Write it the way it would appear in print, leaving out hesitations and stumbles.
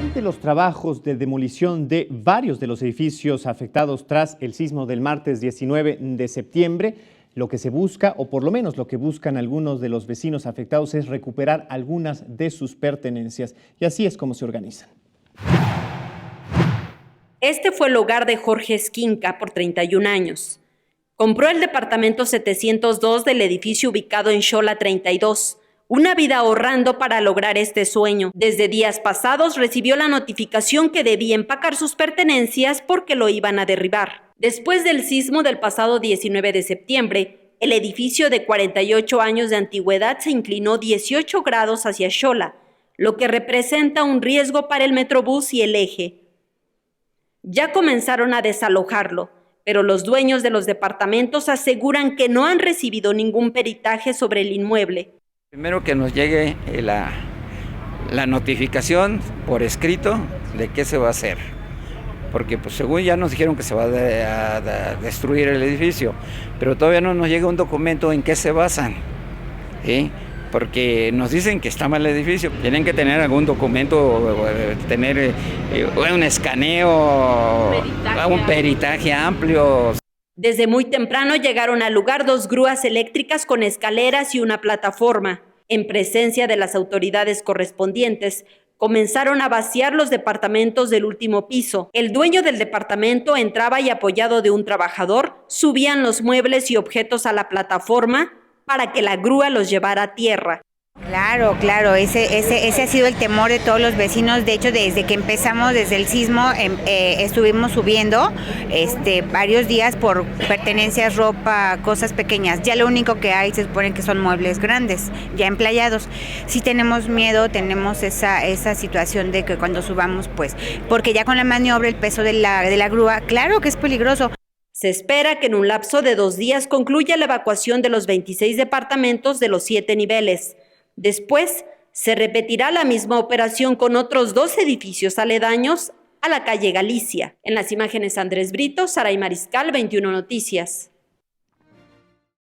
Ante los trabajos de demolición de varios de los edificios afectados tras el sismo del martes 19 de septiembre, lo que se busca, o por lo menos lo que buscan algunos de los vecinos afectados, es recuperar algunas de sus pertenencias. Y así es como se organizan. Este fue el hogar de Jorge Esquinca, por 31 años. Compró el departamento 702 del edificio ubicado en Xola 32. Una vida ahorrando para lograr este sueño. Desde días pasados recibió la notificación que debía empacar sus pertenencias porque lo iban a derribar. Después del sismo del pasado 19 de septiembre, el edificio de 48 años de antigüedad se inclinó 18 grados hacia Xola, lo que representa un riesgo para el Metrobús y el Eje. Ya comenzaron a desalojarlo, pero los dueños de los departamentos aseguran que no han recibido ningún peritaje sobre el inmueble. Primero que nos llegue la notificación por escrito de qué se va a hacer, porque pues según ya nos dijeron que se va a destruir el edificio, pero todavía no nos llega un documento en qué se basan, ¿sí? Porque nos dicen que está mal el edificio, tienen que tener algún documento, tener un escaneo, un peritaje amplio. Desde muy temprano llegaron al lugar 2 grúas eléctricas con escaleras y una plataforma. En presencia de las autoridades correspondientes, comenzaron a vaciar los departamentos del último piso. El dueño del departamento entraba y, apoyado de un trabajador, subían los muebles y objetos a la plataforma para que la grúa los llevara a tierra. Claro, ese ha sido el temor de todos los vecinos. De hecho, desde que empezamos, desde el sismo, estuvimos subiendo varios días por pertenencias, ropa, cosas pequeñas. Ya lo único que hay se supone que son muebles grandes, ya emplayados. Sí tenemos miedo, tenemos esa situación de que cuando subamos, pues, porque ya con la maniobra, el peso de la grúa, claro que es peligroso. Se espera que en un lapso de 2 días concluya la evacuación de los 26 departamentos de los 7 niveles. Después, se repetirá la misma operación con otros 2 edificios aledaños a la calle Galicia. En las imágenes, Andrés Brito, Saray Mariscal, 21 Noticias.